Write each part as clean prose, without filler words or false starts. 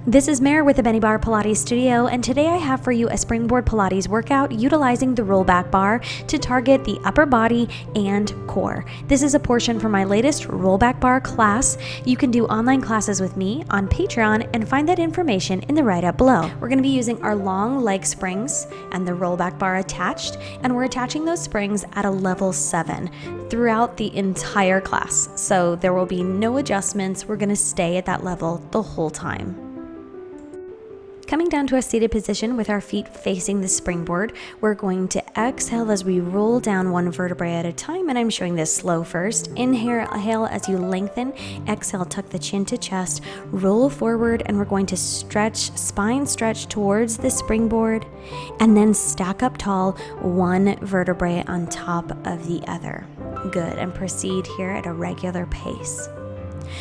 This is Mare with the Benniebarre Pilates Studio, and today I have for you a Springboard Pilates workout utilizing the rollback bar to target the upper body and core. This is a portion from my latest rollback bar class. You can do online classes with me on Patreon and find that information in the write-up below. We're going to be using our long leg springs and the rollback bar attached, and we're attaching those springs at a level 7 throughout the entire class. So there will be no adjustments. We're going to stay at that level the whole time. Coming down to a seated position with our feet facing the springboard, we're going to exhale as we roll down one vertebrae at a time, and I'm showing this slow first. Inhale as you lengthen, exhale, tuck the chin to chest, roll forward, and we're going to stretch, spine stretch towards the springboard, and then stack up tall, one vertebrae on top of the other. Good, and proceed here at a regular pace.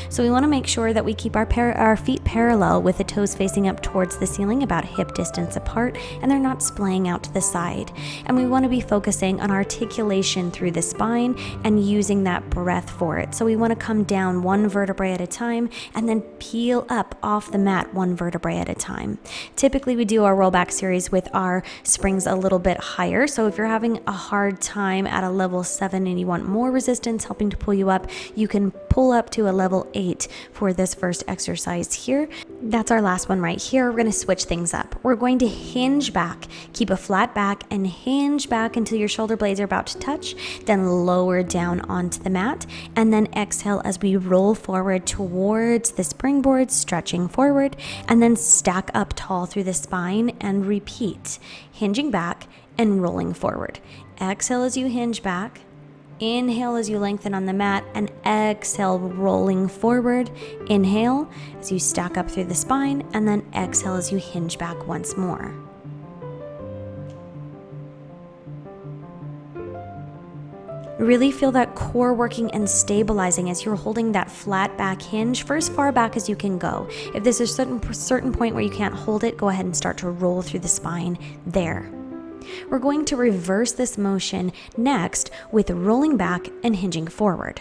So we want to make sure that we keep our feet parallel with the toes facing up towards the ceiling, about hip distance apart, and they're not splaying out to the side. And we want to be focusing on articulation through the spine and using that breath for it. So we want to come down one vertebrae at a time and then peel up off the mat one vertebrae at a time. Typically we do our rollback series with our springs a little bit higher. So if you're having a hard time at a level 7 and you want more resistance helping to pull you up, you can pull up to a level 8 for this first exercise here. That's our last one right here. We're going to switch things up. We're going to hinge back, keep a flat back and hinge back until your shoulder blades are about to touch, then lower down onto the mat, and then exhale as we roll forward towards the springboard, stretching forward, and then stack up tall through the spine and repeat, hinging back and rolling forward. Exhale as you hinge back. Inhale as you lengthen on the mat, and exhale, rolling forward. Inhale as you stack up through the spine, and then exhale as you hinge back once more. Really feel that core working and stabilizing as you're holding that flat back hinge for as far back as you can go. If there's a certain point where you can't hold it, go ahead and start to roll through the spine there. We're going to reverse this motion next with rolling back and hinging forward.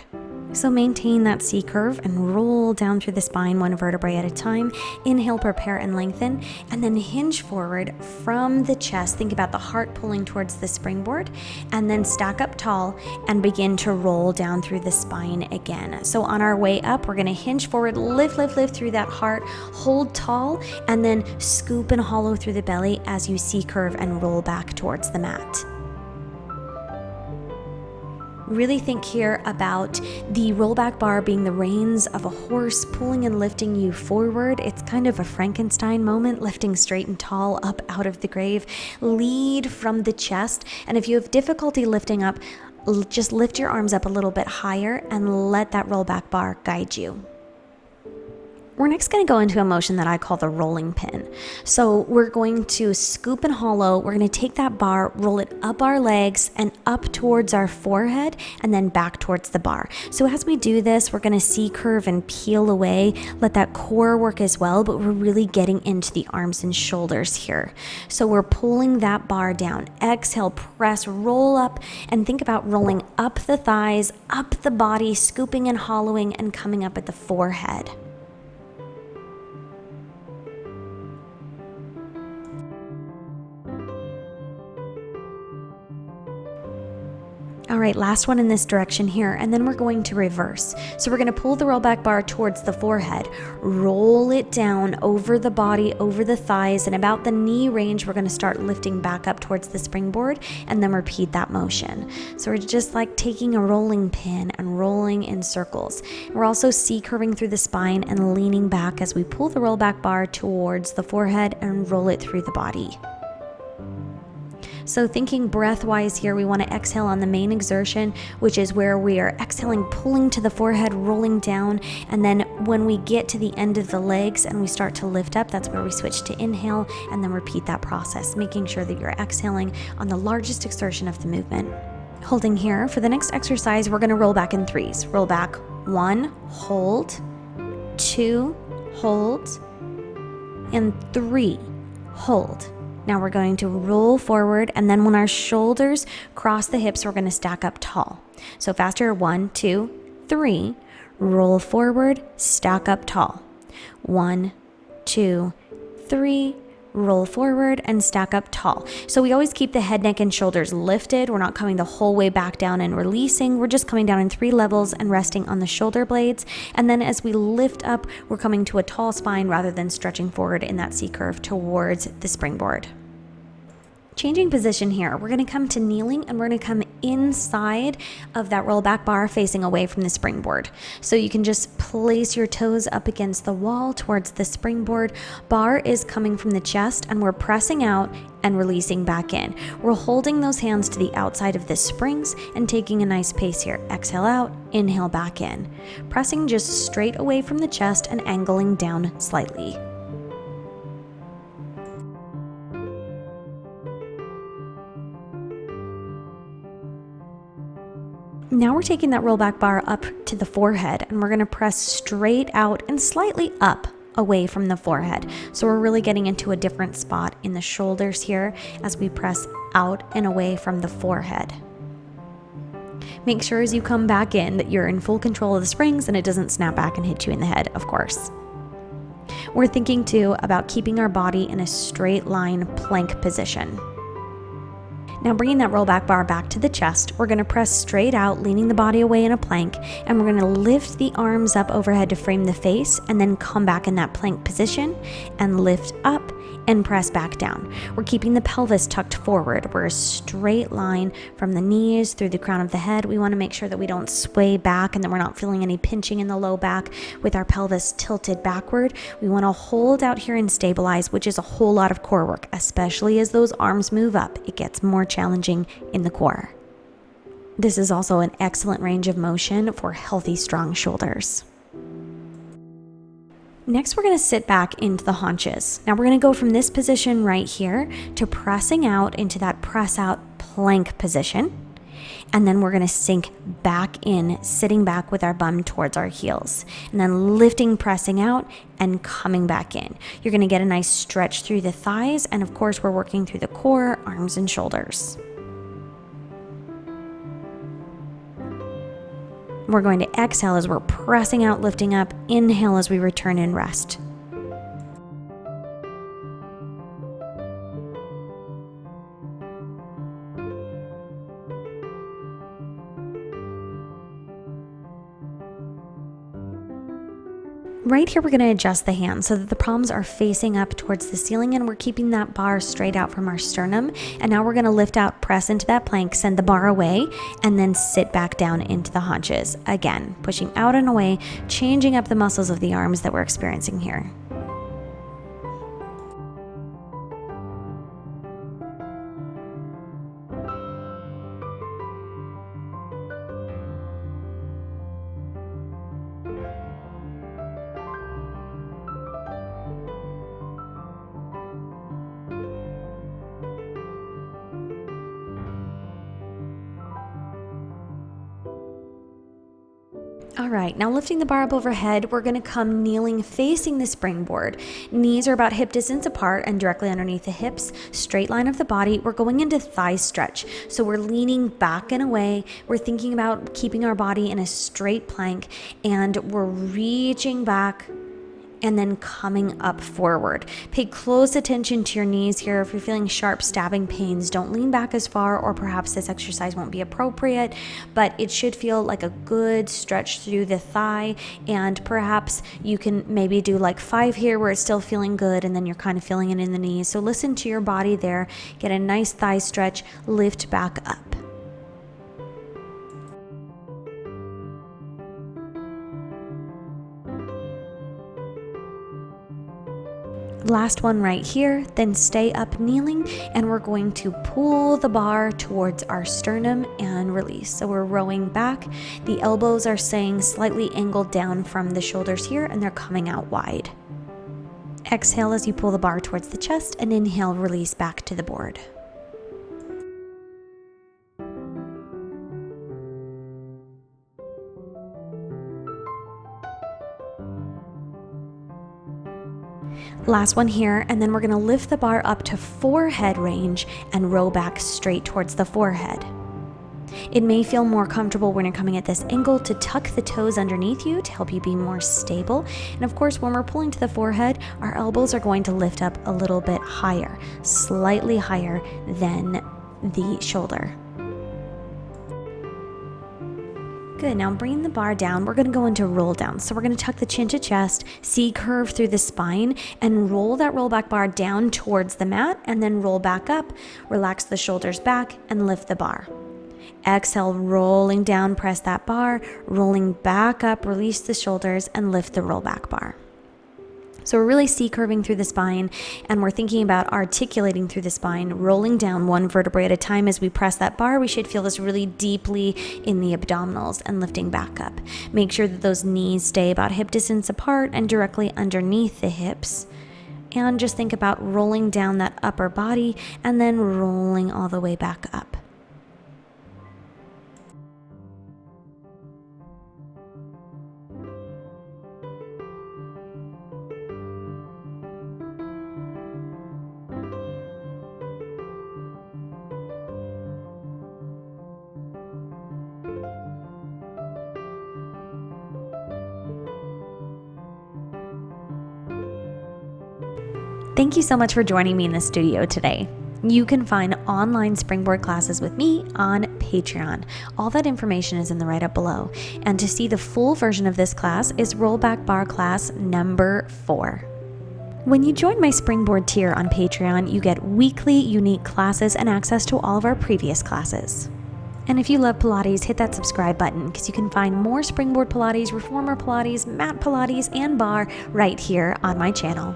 So maintain that C curve and roll down through the spine one vertebrae at a time. Inhale, prepare and lengthen, and then hinge forward from the chest. Think about the heart pulling towards the springboard, and then stack up tall and begin to roll down through the spine again. So on our way up, we're going to hinge forward, lift through that heart, hold tall, and then scoop and hollow through the belly as you C curve and roll back towards the mat. Really think here about the rollback bar being the reins of a horse pulling and lifting you forward. It's kind of a Frankenstein moment, lifting straight and tall up out of the grave. Lead from the chest, and if you have difficulty lifting up, just lift your arms up a little bit higher and let that rollback bar guide you. We're next going to go into a motion that I call the rolling pin. So we're going to scoop and hollow. We're going to take that bar, roll it up our legs and up towards our forehead, and then back towards the bar. So as we do this, we're going to C curve and peel away, let that core work as well, but we're really getting into the arms and shoulders here. So we're pulling that bar down. Exhale, press, roll up, and think about rolling up the thighs, up the body, scooping and hollowing, and coming up at the forehead. All right, last one in this direction here, and then we're going to reverse. So we're going to pull the rollback bar towards the forehead, roll it down over the body, over the thighs, and about the knee range, we're going to start lifting back up towards the springboard, and then repeat that motion. So we're just like taking a rolling pin and rolling in circles. We're also C-curving through the spine and leaning back as we pull the rollback bar towards the forehead and roll it through the body. So thinking breath-wise here, we want to exhale on the main exertion, which is where we are exhaling, pulling to the forehead, rolling down, and then when we get to the end of the legs and we start to lift up, that's where we switch to inhale, and then repeat that process, making sure that you're exhaling on the largest exertion of the movement. Holding here, for the next exercise, we're going to roll back in 3s. Roll back 1, hold, 2, hold, and 3, hold. Now we're going to roll forward, and then when our shoulders cross the hips, we're going to stack up tall. So faster, 1, 2, 3, roll forward, stack up tall. 1, 2, 3, roll forward and stack up tall. So we always keep the head, neck, and shoulders lifted. We're not coming the whole way back down and releasing. We're just coming down in 3 levels and resting on the shoulder blades. And then as we lift up, we're coming to a tall spine rather than stretching forward in that C curve towards the springboard. Changing position here, we're going to come to kneeling and we're going to come inside of that roll back bar facing away from the springboard. So you can just place your toes up against the wall towards the springboard. Bar is coming from the chest and we're pressing out and releasing back in. We're holding those hands to the outside of the springs and taking a nice pace here. Exhale out, inhale back in. Pressing just straight away from the chest and angling down slightly. Now we're taking that roll back bar up to the forehead and we're going to press straight out and slightly up away from the forehead. So we're really getting into a different spot in the shoulders here as we press out and away from the forehead. Make sure as you come back in that you're in full control of the springs and it doesn't snap back and hit you in the head, of course. We're thinking too about keeping our body in a straight line plank position. Now bringing that roll back bar back to the chest, we're going to press straight out, leaning the body away in a plank, and we're going to lift the arms up overhead to frame the face and then come back in that plank position and lift up and press back down. We're keeping the pelvis tucked forward. We're a straight line from the knees through the crown of the head. We want to make sure that we don't sway back and that we're not feeling any pinching in the low back with our pelvis tilted backward. We want to hold out here and stabilize, which is a whole lot of core work, especially as those arms move up. It gets more challenging in the core. This is also an excellent range of motion for healthy, strong shoulders. Next, we're going to sit back into the haunches. Now we're going to go from this position right here to pressing out into that press out plank position. And then we're going to sink back in, sitting back with our bum towards our heels. And then lifting, pressing out, and coming back in. You're going to get a nice stretch through the thighs. And of course, we're working through the core, arms, and shoulders. We're going to exhale as we're pressing out, lifting up. Inhale as we return and rest. Right here, we're going to adjust the hands so that the palms are facing up towards the ceiling and we're keeping that bar straight out from our sternum. And now we're going to lift out, press into that plank, send the bar away, and then sit back down into the haunches. Again, pushing out and away, changing up the muscles of the arms that we're experiencing here. All right, now lifting the bar up overhead, we're going to come kneeling facing the springboard. Knees are about hip distance apart and directly underneath the hips, straight line of the body. We're going into thigh stretch. So we're leaning back and away. We're thinking about keeping our body in a straight plank and we're reaching back and then coming up forward. Pay close attention to your knees here. If you're feeling sharp stabbing pains, don't lean back as far, or perhaps this exercise won't be appropriate, but it should feel like a good stretch through the thigh. And perhaps you can maybe do like 5 here where it's still feeling good and then you're kind of feeling it in the knees. So listen to your body there. Get a nice thigh stretch, lift back up. Last one right here, then stay up kneeling and we're going to pull the bar towards our sternum and release. So we're rowing back. The elbows are staying slightly angled down from the shoulders here and they're coming out wide. Exhale as you pull the bar towards the chest and inhale, release back to the board. Last one here, and then we're going to lift the bar up to forehead range and row back straight towards the forehead. It may feel more comfortable when you're coming at this angle to tuck the toes underneath you to help you be more stable. And of course, when we're pulling to the forehead, our elbows are going to lift up a little bit higher, slightly higher than the shoulder. Good, now bringing the bar down, we're gonna go into roll down. So we're gonna tuck the chin to chest, C-curve through the spine, and roll that rollback bar down towards the mat, and then roll back up, relax the shoulders back, and lift the bar. Exhale, rolling down, press that bar, rolling back up, release the shoulders, and lift the rollback bar. So we're really C-curving through the spine, and we're thinking about articulating through the spine, rolling down one vertebrae at a time. As we press that bar, we should feel this really deeply in the abdominals and lifting back up. Make sure that those knees stay about hip distance apart and directly underneath the hips. And just think about rolling down that upper body and then rolling all the way back up. Thank you so much for joining me in the studio today. You can find online springboard classes with me on Patreon. All that information is in the write-up below. And to see the full version of this class is rollback bar class number 4. When you join my Springboard tier on Patreon, you get weekly unique classes and access to all of our previous classes. And if you love Pilates, hit that subscribe button because you can find more Springboard Pilates, Reformer Pilates, Mat Pilates, and Barre right here on my channel.